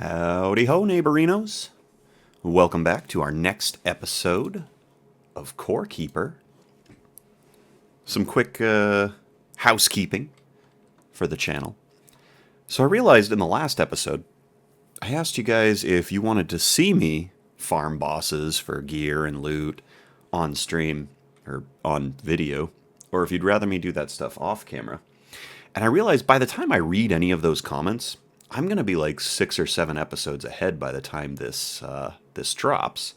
Howdy ho, neighborinos. Welcome back to our next episode of Core Keeper. Some quick housekeeping for the channel. So I realized in the last episode, I asked you guys if you wanted to see me farm bosses for gear and loot on stream or on video, or if you'd rather me do that stuff off camera. And I realized by the time I read any of those comments, I'm going to be like 6 or 7 episodes ahead by the time this drops.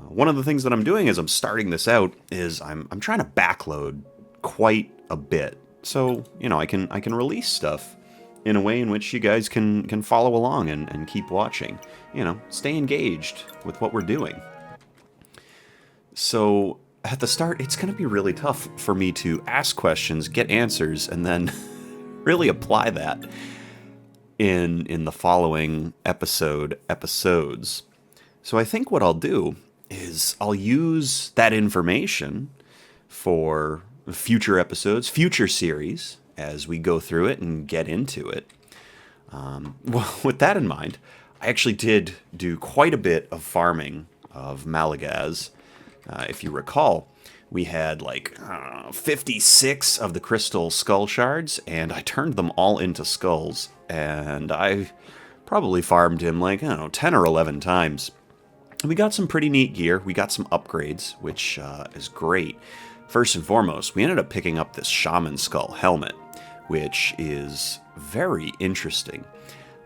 One of the things that I'm doing as I'm starting this out is I'm trying to backload quite a bit, so I can release stuff in a way in which you guys can follow along and keep watching. Stay engaged with what we're doing. So at the start, it's going to be really tough for me to ask questions, get answers, and then really apply that in the following episodes. So I think what I'll do is I'll use that information for future episodes, future series, as we go through it and get into it. Well, with that in mind, I actually did do quite a bit of farming of Malagaz. If you recall, we had like 56 of the crystal skull shards, and I turned them all into skulls. And I probably farmed him like, 10 or 11 times. And we got some pretty neat gear. We got some upgrades, which is great. First and foremost, we ended up picking up this shaman skull helmet, which is very interesting.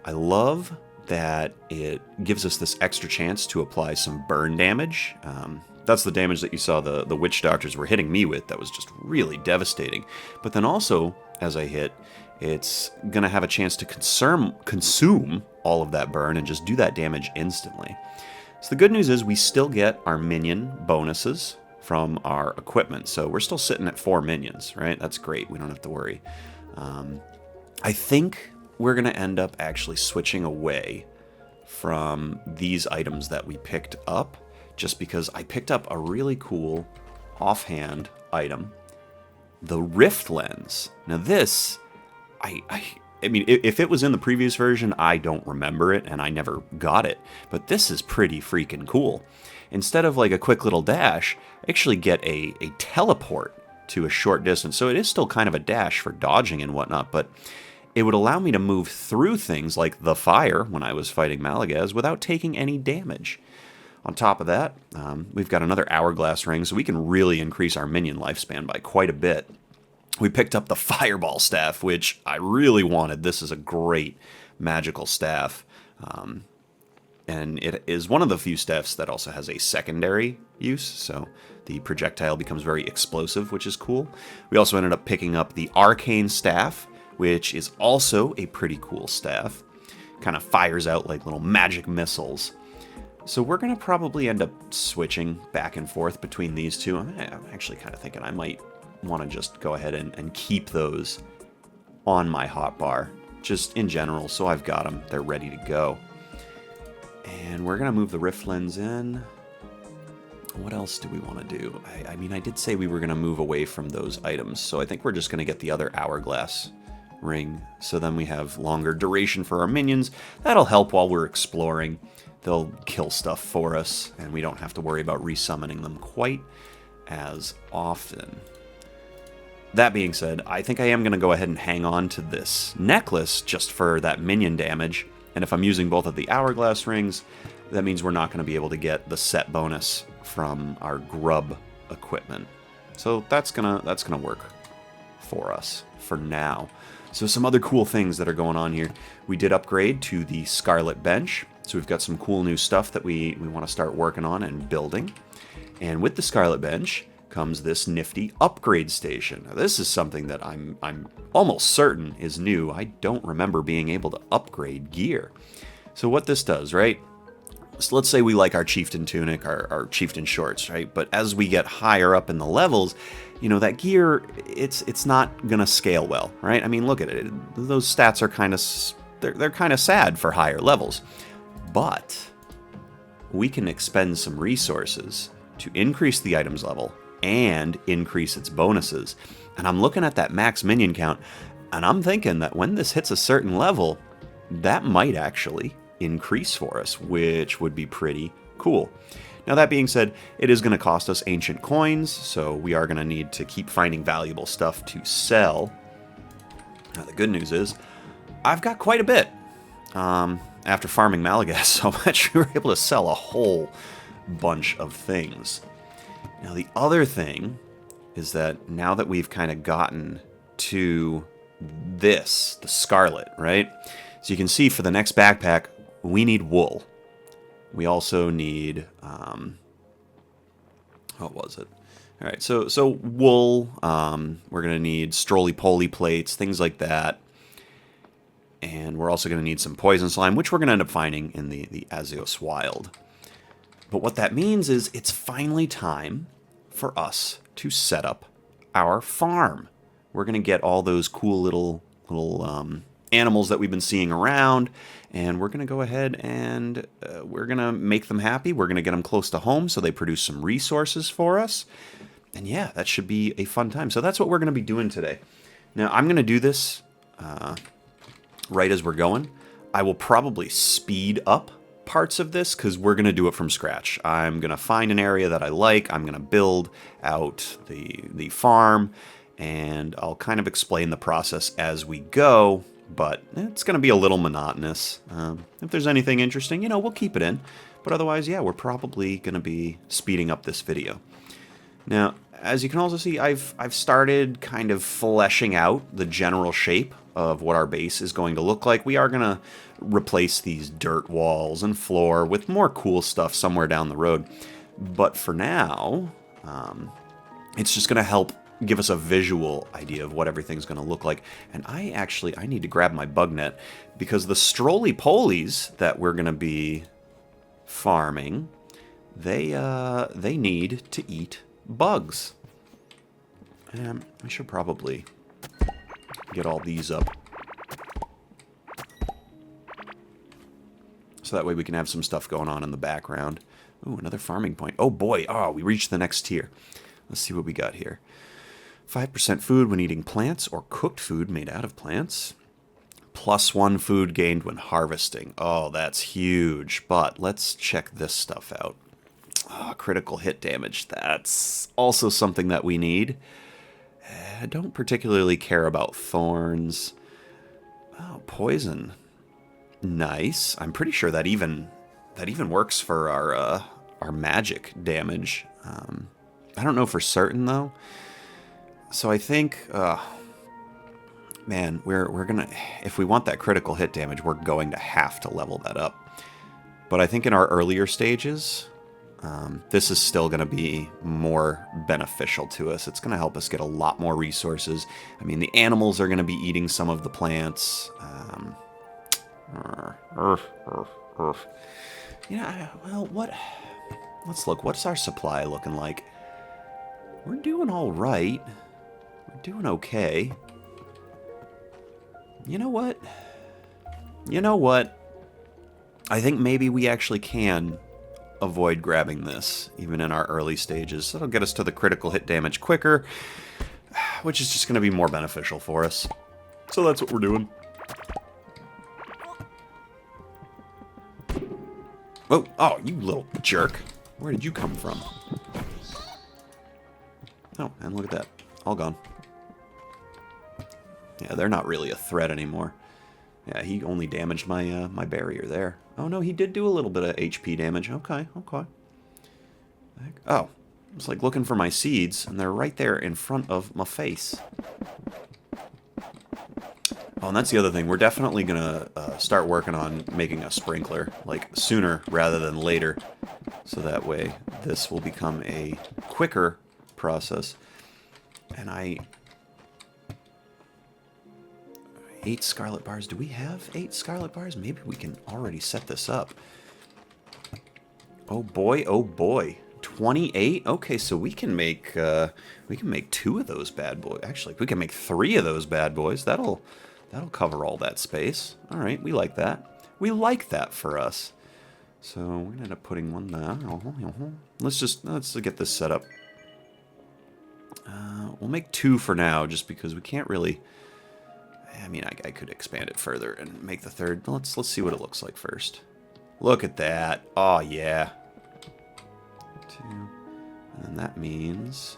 I love that it gives us this extra chance to apply some burn damage. That's the damage that you saw the witch doctors were hitting me with. That was just really devastating. But then also, as I hit, it's going to have a chance to consume all of that burn and just do that damage instantly. So the good news is we still get our minion bonuses from our equipment. So we're still sitting at 4 minions, right? That's great. We don't have to worry. I think we're going to end up actually switching away from these items that we picked up, just because I picked up a really cool offhand item, the Rift Lens. Now this, I mean, if it was in the previous version, I don't remember it, and I never got it, but this is pretty freaking cool. Instead of like a quick little dash, I actually get a teleport to a short distance, so it is still kind of a dash for dodging and whatnot, but it would allow me to move through things like the fire when I was fighting Malagaz without taking any damage. On top of that, we've got another hourglass ring, so we can really increase our minion lifespan by quite a bit. We picked up the fireball staff, which I really wanted. This is a great magical staff. And it is one of the few staffs that also has a secondary use, so the projectile becomes very explosive, which is cool. We also ended up picking up the arcane staff, which is also a pretty cool staff. Kind of fires out like little magic missiles. So we're going to probably end up switching back and forth between these two. I'm actually kind of thinking I might want to just go ahead and keep those on my hotbar, just in general, so I've got them. They're ready to go. And we're going to move the Rift Lens in. What else do we want to do? I mean, I did say we were going to move away from those items, so I think we're just going to get the other hourglass ring, so then we have longer duration for our minions. That'll help while we're exploring. They'll kill stuff for us, and we don't have to worry about resummoning them quite as often. That being said, I think I am going to go ahead and hang on to this necklace just for that minion damage, and if I'm using both of the hourglass rings, that means we're not going to be able to get the set bonus from our grub equipment. So that's gonna work for us for now. So some other cool things that are going on here. We did upgrade to the Scarlet Bench. So we've got some cool new stuff that we want to start working on and building. And with the Scarlet Bench comes this nifty upgrade station. Now, this is something that I'm almost certain is new. I don't remember being able to upgrade gear. So what this does, right? So let's say we like our chieftain tunic, our chieftain shorts, right? But as we get higher up in the levels, that gear, it's not gonna scale well, right? I mean, look at it. Those stats are they're kind of sad for higher levels. But we can expend some resources to increase the item's level and increase its bonuses. And I'm looking at that max minion count, and I'm thinking that when this hits a certain level, that might actually increase for us, which would be pretty cool. Now, that being said, it is going to cost us ancient coins, so we are going to need to keep finding valuable stuff to sell. Now, the good news is, I've got quite a bit. After farming Malagas so much, we were able to sell a whole bunch of things. Now, the other thing is that now that we've kind of gotten to this, the scarlet, right? So you can see for the next backpack, we need wool. We also need, what was it? All right, so wool, we're going to need stroly-poly plates, things like that. And we're also going to need some poison slime, which we're going to end up finding in the Azios Wild. But what that means is it's finally time for us to set up our farm. We're going to get all those cool little animals that we've been seeing around, and we're going to go ahead and we're going to make them happy. We're going to get them close to home so they produce some resources for us. And yeah, that should be a fun time. So that's what we're going to be doing today. Now, I'm going to do this right as we're going. I will probably speed up parts of this because we're going to do it from scratch. I'm going to find an area that I like. I'm going to build out the farm, and I'll kind of explain the process as we go, but it's going to be a little monotonous. If there's anything interesting, we'll keep it in. But otherwise, yeah, we're probably going to be speeding up this video. Now, as you can also see, I've started kind of fleshing out the general shape of what our base is going to look like. We are going to replace these dirt walls and floor with more cool stuff somewhere down the road. But for now, it's just going to help give us a visual idea of what everything's going to look like. And I need to grab my bug net because the stroly-polies that we're going to be farming, they need to eat bugs. And I should probably get all these up, so that way we can have some stuff going on in the background. Ooh, another farming point. Oh boy, we reached the next tier. Let's see what we got here. 5% food when eating plants or cooked food made out of plants. +1 food gained when harvesting. Oh, that's huge. But let's check this stuff out. Critical hit damage. That's also something that we need. I don't particularly care about thorns. Oh, poison. Nice. I'm pretty sure that even works for our magic damage. I don't know for certain though. So I think, man, we're gonna, if we want that critical hit damage, we're going to have to level that up. But I think in our earlier stages, this is still going to be more beneficial to us. It's going to help us get a lot more resources. I mean, the animals are going to be eating some of the plants. Let's look. What's our supply looking like? We're doing all right. We're doing okay. You know what? I think maybe we actually can avoid grabbing this, even in our early stages. That'll get us to the critical hit damage quicker, which is just going to be more beneficial for us. So that's what we're doing. Oh, you little jerk. Where did you come from? Oh, and look at that. All gone. Yeah, they're not really a threat anymore. Yeah, he only damaged my my barrier there. Oh no, he did do a little bit of HP damage. Okay. Oh, it's like looking for my seeds, and they're right there in front of my face. Oh, and that's the other thing. We're definitely gonna start working on making a sprinkler, like sooner rather than later, so that way this will become a quicker process. And 8 scarlet bars. Do we have 8 scarlet bars? Maybe we can already set this up. Oh boy, 28? Okay, so we can make 2 of those bad boys. Actually, we can make 3 of those bad boys. That'll cover all that space. All right, we like that. We like that for us. So we're gonna end up putting one there. Let's get this set up. We'll make 2 for now, just because we can't really. I mean, I could expand it further and make the third. Let's see what it looks like first. Look at that. Oh, yeah. 2. And then that means...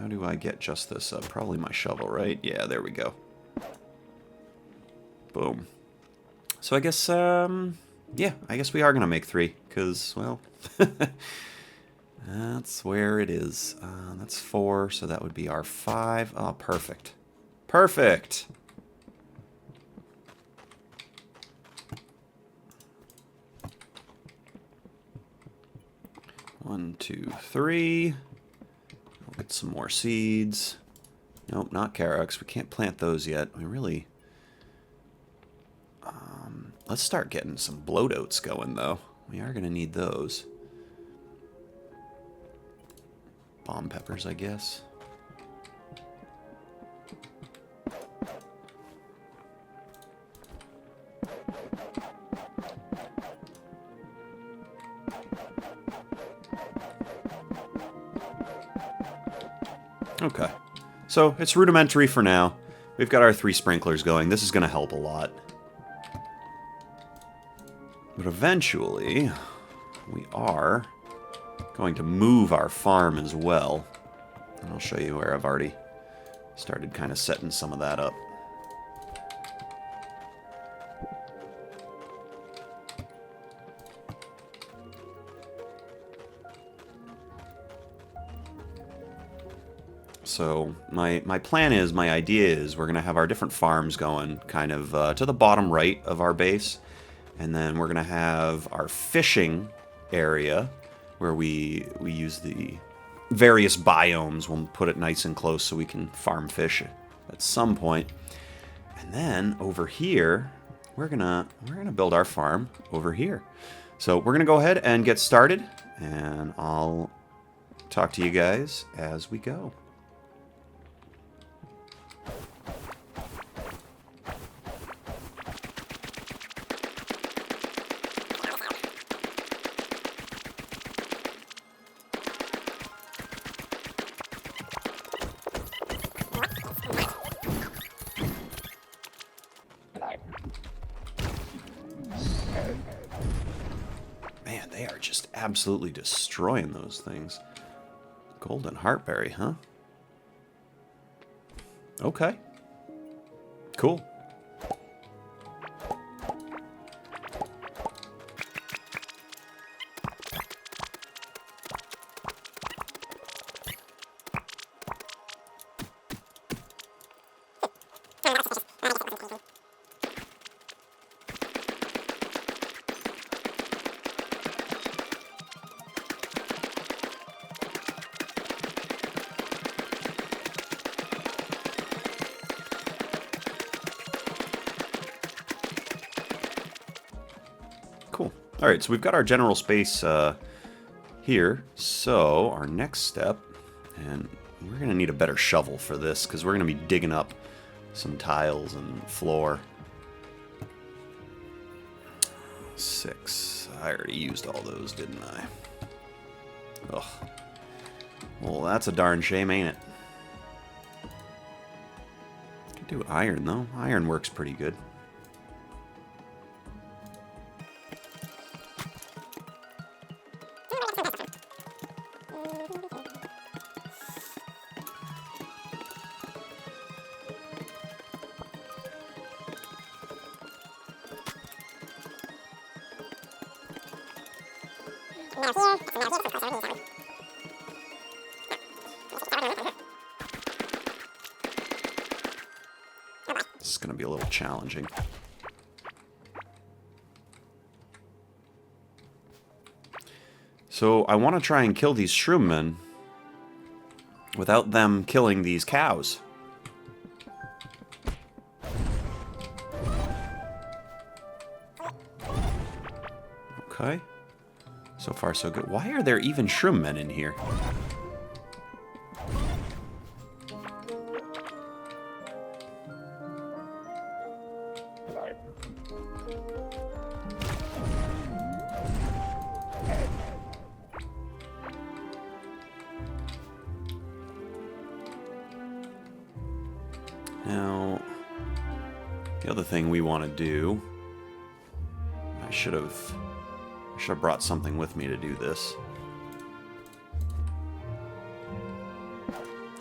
how do I get just this up? Probably my shovel, right? Yeah, there we go. Boom. So I guess, yeah, I guess we are going to make 3, because, well, that's where it is. That's 4, so that would be our 5. Oh, perfect. Perfect! One, 2, 3. We'll get some more seeds. Nope, not Carox. We can't plant those yet. We really... let's start getting some bloat oats going, though. We are going to need those. Bomb peppers, I guess. Okay. So, it's rudimentary for now. We've got our 3 sprinklers going. This is going to help a lot. But eventually, we are going to move our farm as well. And I'll show you where I've already started kind of setting some of that up. So my plan is, my idea is, we're going to have our different farms going kind of to the bottom right of our base. And then we're going to have our fishing area where we use the various biomes. We'll put it nice and close so we can farm fish at some point. And then over here, we're gonna build our farm over here. So we're gonna go ahead and get started, and I'll talk to you guys as we go. Man, they are just absolutely destroying those things. Golden heartberry, huh? Okay. Cool. Cool. All right, so we've got our general space here. So our next step, and we're going to need a better shovel for this because we're going to be digging up some tiles and floor. 6. I already used all those, didn't I? Ugh. Well, that's a darn shame, ain't it? Could do iron, though. Iron works pretty good. This is going to be a little challenging. So I want to try and kill these shroommen without them killing these cows. Okay. So far, so good. Why are there even shroommen in here? Now, the other thing we want to do... I should have brought something with me to do this.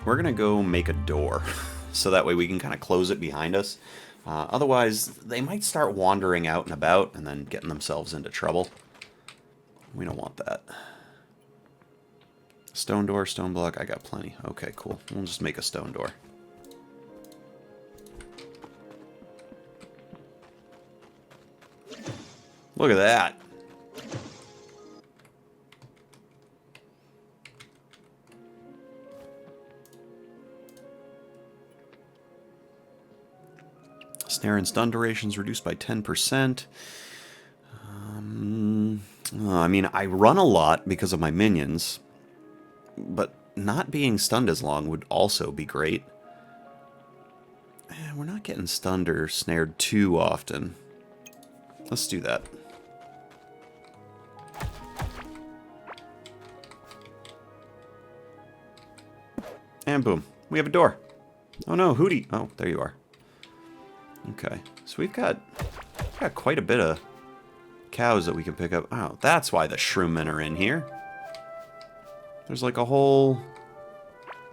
We're going to go make a door, so that way we can kind of close it behind us. Otherwise, they might start wandering out and about and then getting themselves into trouble. We don't want that. Stone door, stone block, I got plenty. Okay, cool. We'll just make a stone door. Look at that. Snare and stun durations reduced by 10%. I mean, I run a lot because of my minions, but not being stunned as long would also be great. We're not getting stunned or snared too often. Let's do that. And boom, we have a door. Oh no, Hootie. Oh, there you are. Okay, so we've got quite a bit of cows that we can pick up. Oh, that's why the shroommen are in here. There's like a whole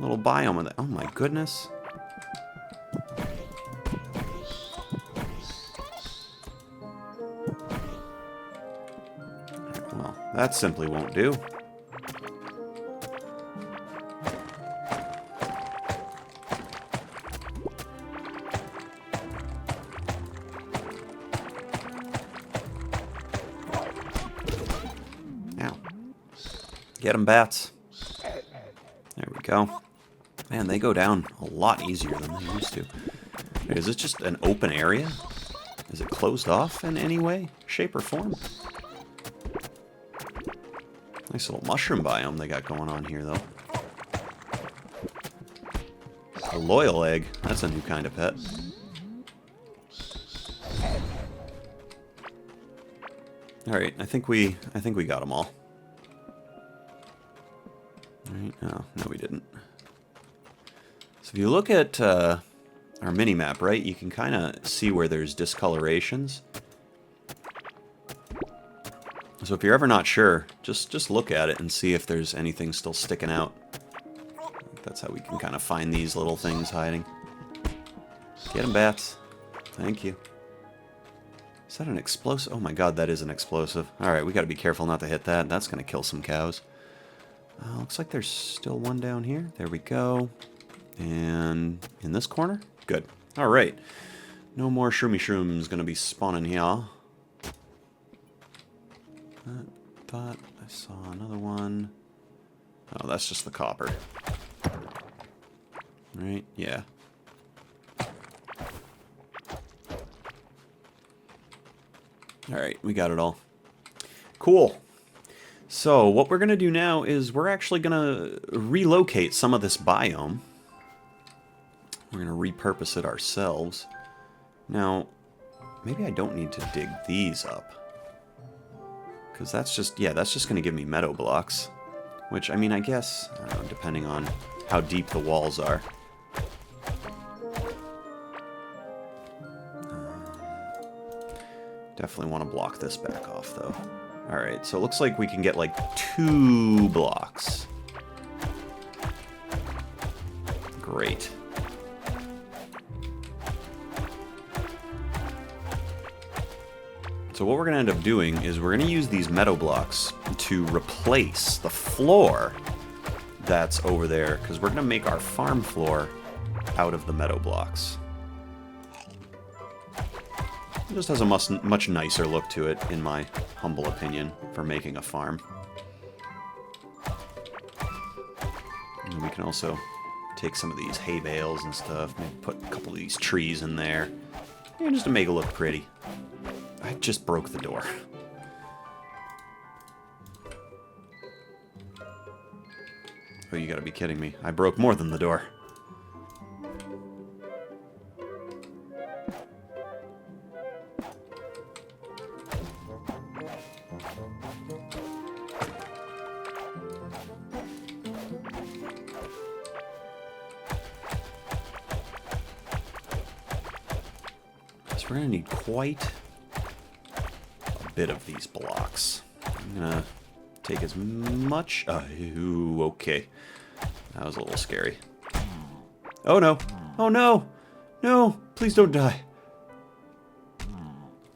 little biome of that. Oh my goodness. Well, that simply won't do. Get them, bats. There we go. Man, they go down a lot easier than they used to. Wait, is this just an open area? Is it closed off in any way, shape, or form? Nice little mushroom biome they got going on here, though. A loyal egg. That's a new kind of pet. Alright, I think we got them all. Right? Oh, no we didn't. So if you look at our mini-map, right, you can kind of see where there's discolorations. So if you're ever not sure, just look at it and see if there's anything still sticking out. That's how we can kind of find these little things hiding. Get them, bats. Thank you. Is that an explosive? Oh my god, that is an explosive. Alright, we gotta be careful not to hit that. That's gonna kill some cows. Looks like there's still one down here. There we go. And in this corner? Good. Alright. No more shroomy shrooms gonna be spawning here. I thought I saw another one. Oh, that's just the copper. Right? Yeah. Alright, we got it all. Cool. So, what we're going to do now is we're actually going to relocate some of this biome. We're going to repurpose it ourselves. Now, maybe I don't need to dig these up. Because that's just, yeah, that's just going to give me meadow blocks. Which, I mean, I guess, I don't know, depending on how deep the walls are. Definitely want to block this back off, though. Alright, so it looks like we can get like 2 blocks. Great. So what we're going to end up doing is we're going to use these meadow blocks to replace the floor that's over there, because we're going to make our farm floor out of the meadow blocks. It just has a much nicer look to it, in my humble opinion, for making a farm. And we can also take some of these hay bales and stuff, maybe put a couple of these trees in there, and just to make it look pretty. I just broke the door. Oh, you gotta be kidding me. I broke more than the door. we're going to need quite a bit of these blocks. I'm going to take as much... ooh, okay. That was a little scary. Oh, no. Oh, no. No, please don't die.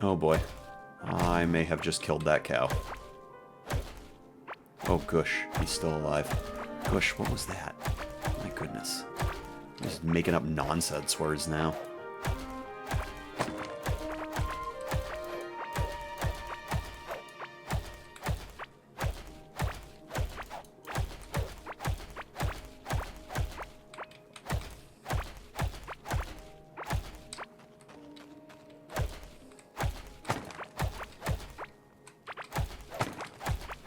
Oh, boy. I may have just killed that cow. Oh, Gush. He's still alive. Gush, what was that? My goodness. I'm just making up nonsense words now.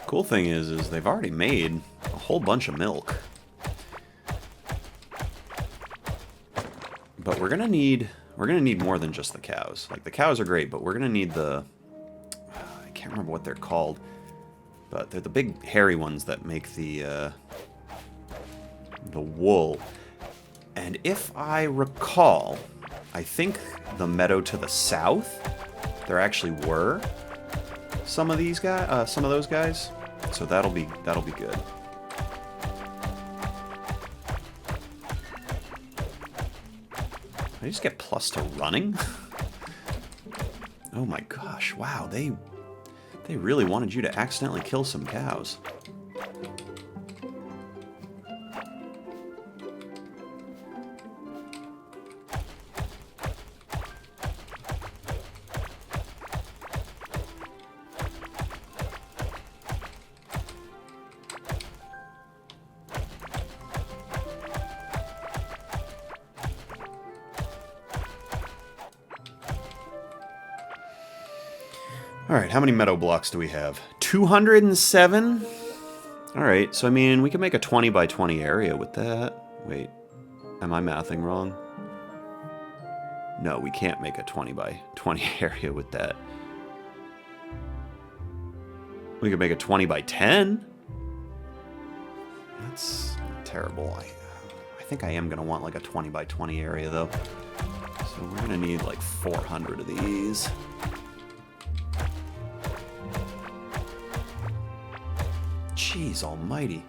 Cool thing is they've already made a whole bunch of milk. But we're gonna need more than just the cows. Like, the cows are great, but we're gonna need the... I can't remember what they're called, but they're the big hairy ones that make the wool. And if I recall, I think the meadow to the south, there actually were some of these guys, some of those guys. So that'll be good. I just get plus to running? Oh my gosh, wow, they really wanted you to accidentally kill some cows. Alright, how many meadow blocks do we have? 207? Alright, so I mean, we can make a 20 by 20 area with that. Wait, am I mathing wrong? No, we can't make a 20 by 20 area with that. We could make a 20 by 10? That's terrible. I think I am going to want like a 20 by 20 area, though. So we're going to need like 400 of these. Jeez almighty.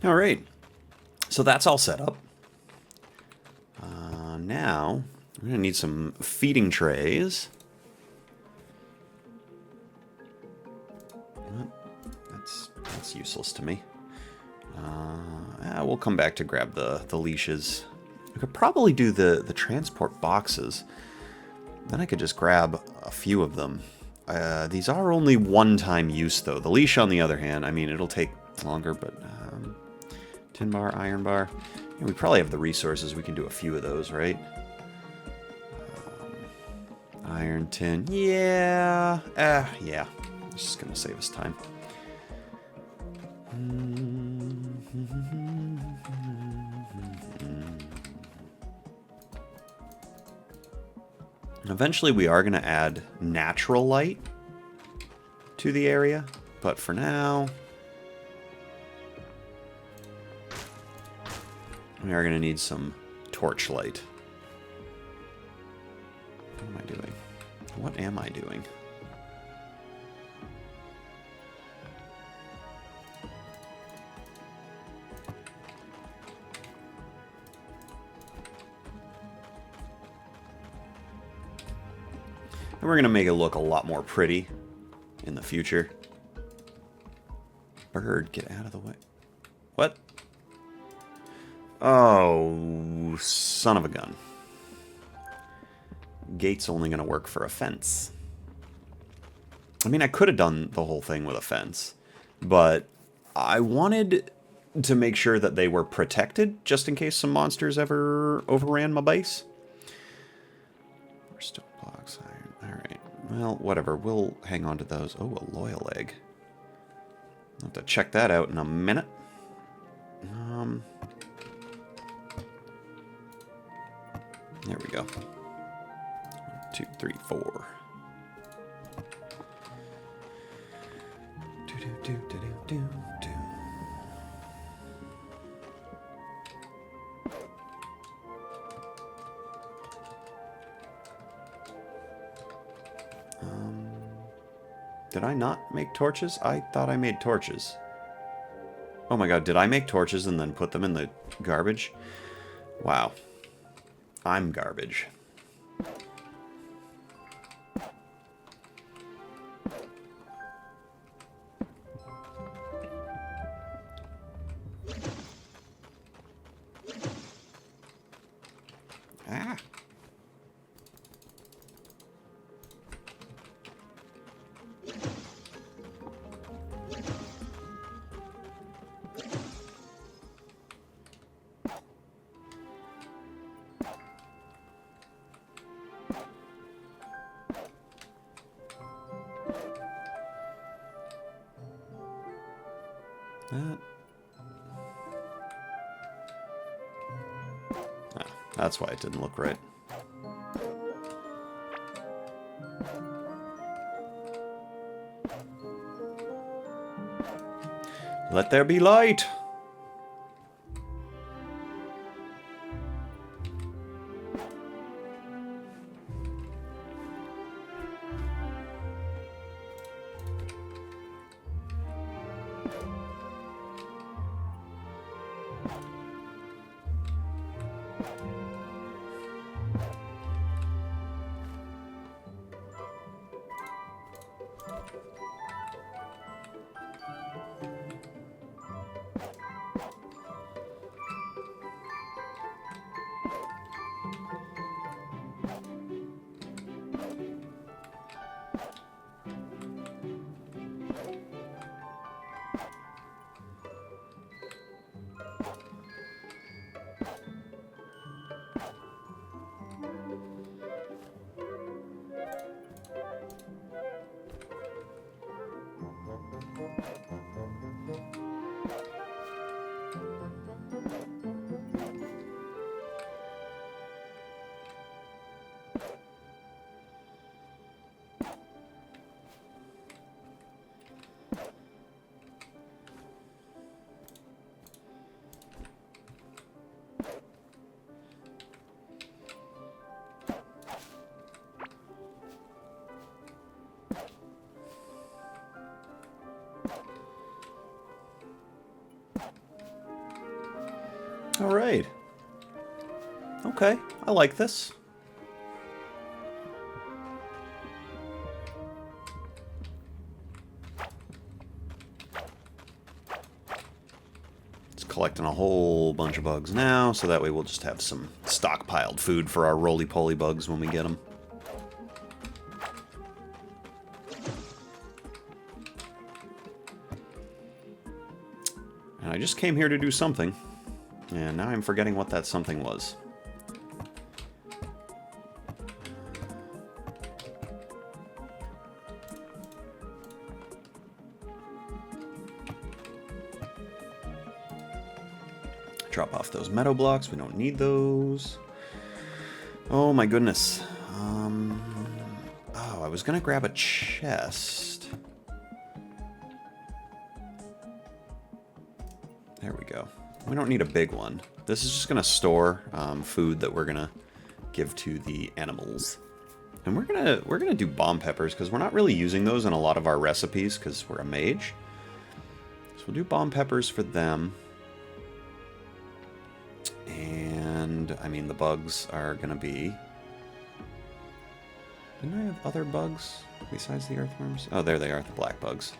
All right. So that's all set up. Now, we're going to need some feeding trays. That's useless to me. We'll come back to grab the leashes. I could probably do the transport boxes. Then I could just grab a few of them. These are only one-time use, though. The leash, on the other hand, I mean, it'll take longer, but... tin bar, iron bar. And we probably have the resources. We can do a few of those, right? Iron, tin. Yeah. Yeah. This is going to save us time. Eventually we are going to add natural light to the area, but for now we are going to need some torch light. What am I doing? What am I doing? And we're going to make it look a lot more pretty in the future. Bird, get out of the way. What? Oh, son of a gun. Gate's only going to work for a fence. I mean, I could have done the whole thing with a fence, but I wanted to make sure that they were protected, just in case some monsters ever overran my base. Stone blocks, iron. Alright. Well, whatever. We'll hang on to those. Oh, a loyal egg. I'll have to check that out in a minute. There we go. 1, 2, 3, 4. Do, do, do, do, do, do. Did I not make torches? I thought I made torches. Oh my god, did I make torches and then put them in the garbage? Wow. I'm garbage. Ah. That's why it didn't look right. Let there be light! Alright. Okay, I like this. It's collecting a whole bunch of bugs now, so that way we'll just have some stockpiled food for our roly-poly bugs when we get them. And I just came here to do something, and now I'm forgetting what that something was. Drop off those meadow blocks. We don't need those. Oh my goodness. Oh, I was gonna grab a chest. There we go. We don't need a big one. This is just gonna store food that we're gonna give to the animals. And we're gonna do bomb peppers because we're not really using those in a lot of our recipes because we're a mage. So we'll do bomb peppers for them. And, I mean, the bugs are going to be... Didn't I have other bugs besides the earthworms? Oh, there they are, the black bugs.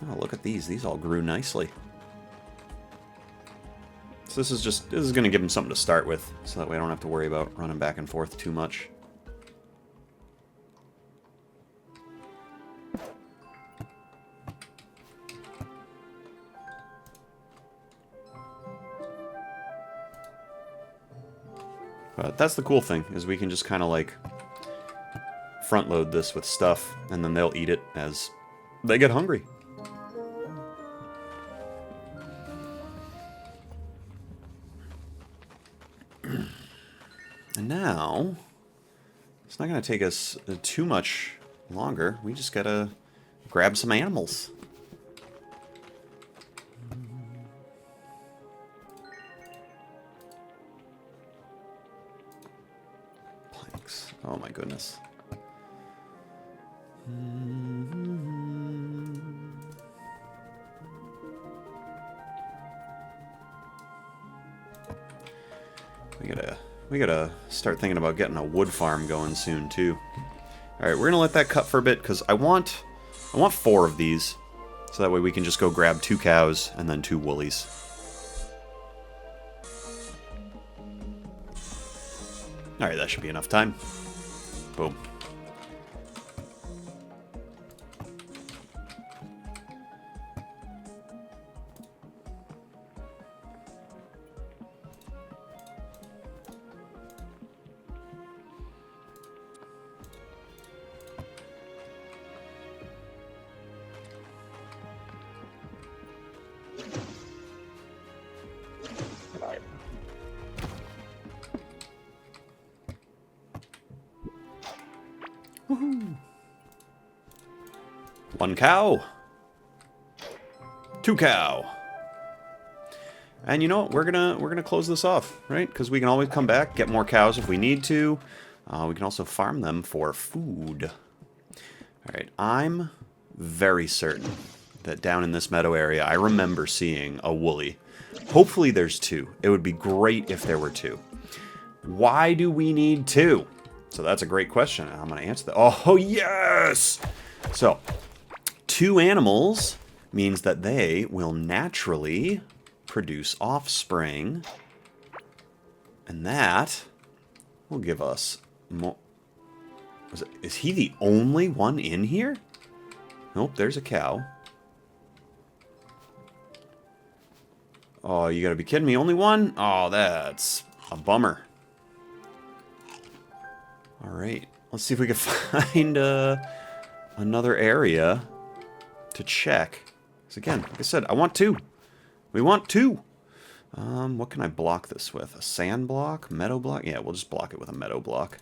Oh, look at these. These all grew nicely. So this is going to give them something to start with, so that way I don't have to worry about running back and forth too much. But that's the cool thing, is we can just kind of like front load this with stuff, and then they'll eat it as they get hungry. And now, it's not going to take us too much longer. We just got to grab some animals. Oh my goodness. We gotta start thinking about getting a wood farm going soon too. All right, we're gonna let that cut for a bit because I want 4 of these, so that way we can just go grab 2 cows and then 2 woolies. All right, that should be enough time. Boom. Woohoo! 1 cow. 2 cow. And you know what? We're gonna close this off, right? Because we can always come back, get more cows if we need to. We can also farm them for food. All right, I'm very certain that down in this meadow area, I remember seeing a woolly. Hopefully there's 2. It would be great if there were 2. Why do we need 2? So that's a great question. I'm going to answer that. Oh, yes! So, 2 animals means that they will naturally produce offspring. And that will give us more... Is he the only one in here? Nope, there's a cow. Oh, you gotta be kidding me. Only 1? Oh, that's a bummer. Alright, let's see if we can find another area to check. Because again, like I said, I want 2. We want 2. What can I block this with? A sand block? Meadow block? Yeah, we'll just block it with a meadow block.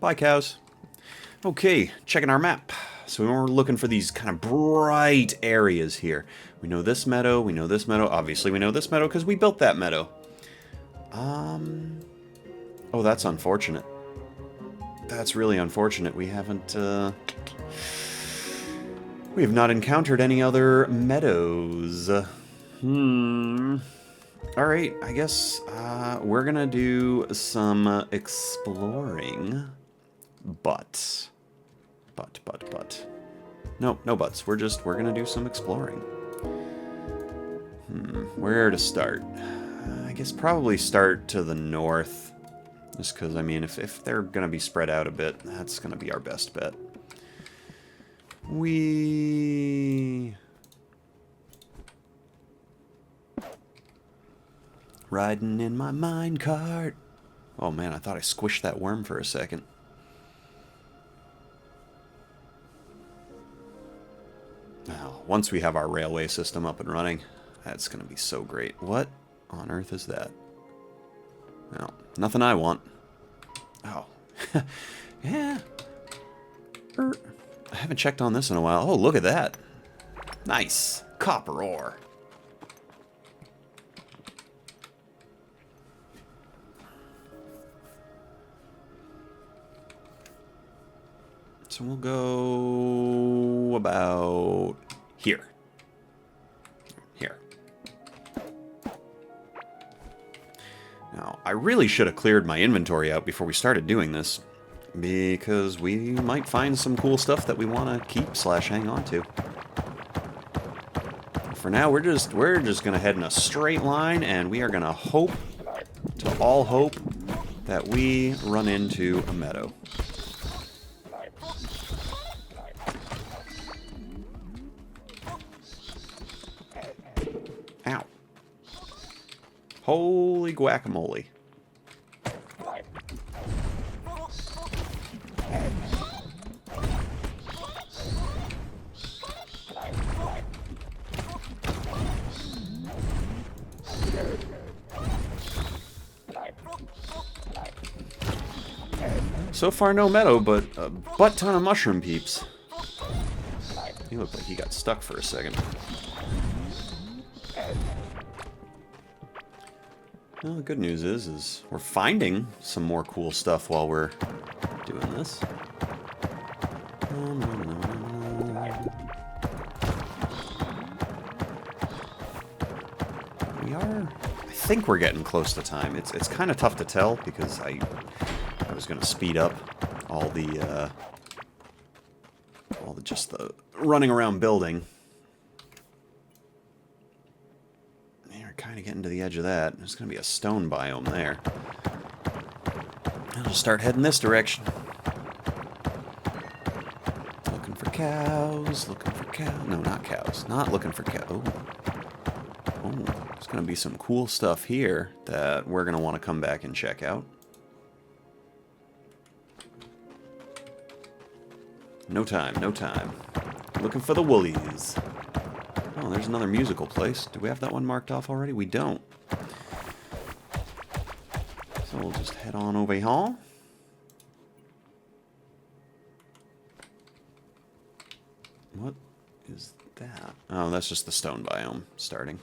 Bye, cows. Okay, checking our map. So we're looking for these kind of bright areas here. We know this meadow, we know this meadow. Obviously, we know this meadow because we built that meadow. Oh, that's unfortunate. That's really unfortunate. We haven't, We have not encountered any other meadows. Alright, I guess we're gonna do some exploring. But. No, no buts. We're gonna do some exploring. Where to start? I guess probably start to the north. Just because, I mean, if they're gonna be spread out a bit, that's gonna be our best bet. Riding in my minecart. Oh man, I thought I squished that worm for a second. Now, once we have our railway system up and running, that's going to be so great. What on earth is that? No, nothing I want. Oh. Yeah. I haven't checked on this in a while. Oh, look at that. Nice. Copper ore. So we'll go about here. Here. Now, I really should have cleared my inventory out before we started doing this, because we might find some cool stuff that we want to keep / hang on to. For now, we're just going to head in a straight line, and we are going to hope to all hope that we run into a meadow. Ow. Holy guacamole. So far, no meadow, but a butt ton of mushroom peeps. He looked like he got stuck for a second. Well, the good news is we're finding some more cool stuff while we're doing this. I think we're getting close to time. It's kind of tough to tell because I was going to speed up all the just the running around building. We're kind of getting to the edge of that. There's going to be a stone biome there. I'll just start heading this direction. Looking for cows. Looking for cows. No, not cows. Not looking for cows. Oh, there's going to be some cool stuff here that we're going to want to come back and check out. No time, no time. Looking for the woolies. Oh, there's another musical place. Do we have that one marked off already? We don't. So we'll just head on over here. What is that? Oh, that's just the stone biome starting.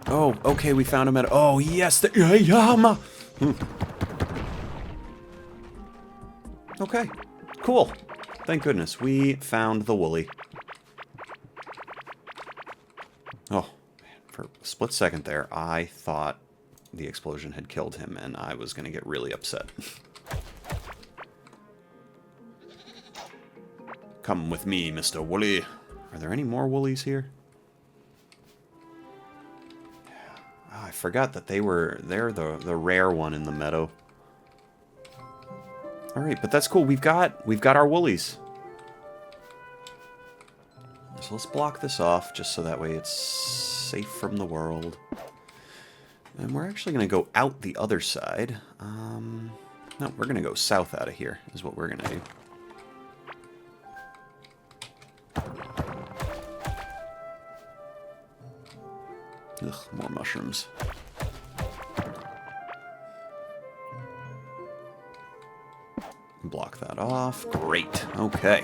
Oh, okay, we found him at... Oh, yes! Okay, cool. Thank goodness, we found the woolly. Oh, man, for a split second there, I thought the explosion had killed him, and I was going to get really upset. Come with me, Mr. Woolly. Are there any more woolies here? Oh, I forgot that they're the rare one in the meadow. All right, but that's cool. We've got our woolies. So let's block this off just so that way it's safe from the world. And we're actually going to go out the other side. No, we're going to go south out of here is what we're going to do. Ugh, more mushrooms. Block that off. Great. Okay.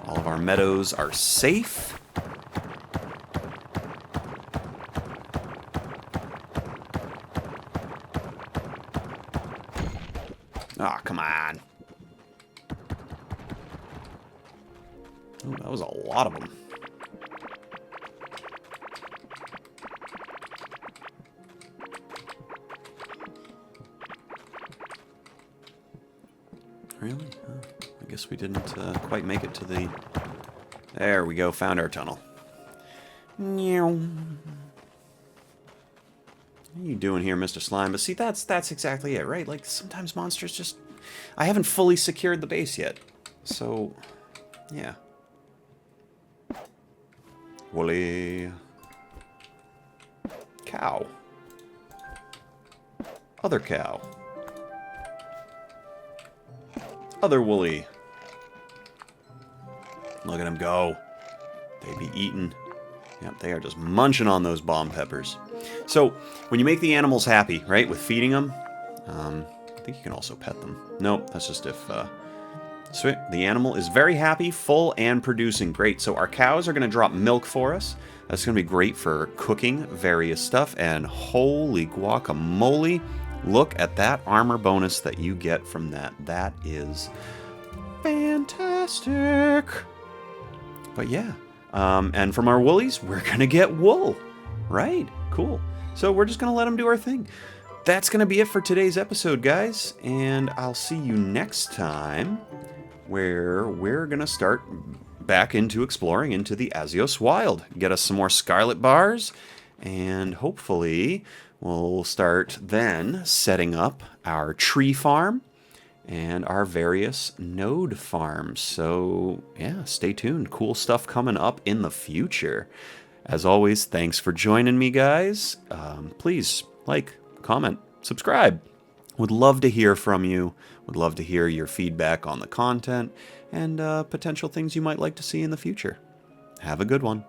All of our meadows are safe. Ah, come on. Oh, that was a lot of them. Really? I guess we didn't quite make it to the... There we go, found our tunnel. What are you doing here, Mr. Slime? But see, that's exactly it, right? Like, sometimes monsters just... I haven't fully secured the base yet. So, yeah. Woolly. Cow. Other cow. Other woolly. Look at them go. They be eating. Yep, they are just munching on those bomb peppers. So, when you make the animals happy, right, with feeding them, I think you can also pet them. Nope, that's just if... So the animal is very happy, full, and producing. Great. So our cows are going to drop milk for us. That's going to be great for cooking various stuff. And holy guacamole, look at that armor bonus that you get from that. That is fantastic. But yeah. And from our woolies, we're going to get wool. Right. Cool. So we're just going to let them do our thing. That's going to be it for today's episode, guys. And I'll see you next time, where we're going to start back into exploring into the Azios Wild. Get us some more scarlet bars, and hopefully we'll start then setting up our tree farm and our various node farms. So, yeah, stay tuned. Cool stuff coming up in the future. As always, thanks for joining me, guys. Please like, comment, subscribe. Would love to hear from you. Would love to hear your feedback on the content and potential things you might like to see in the future. Have a good one.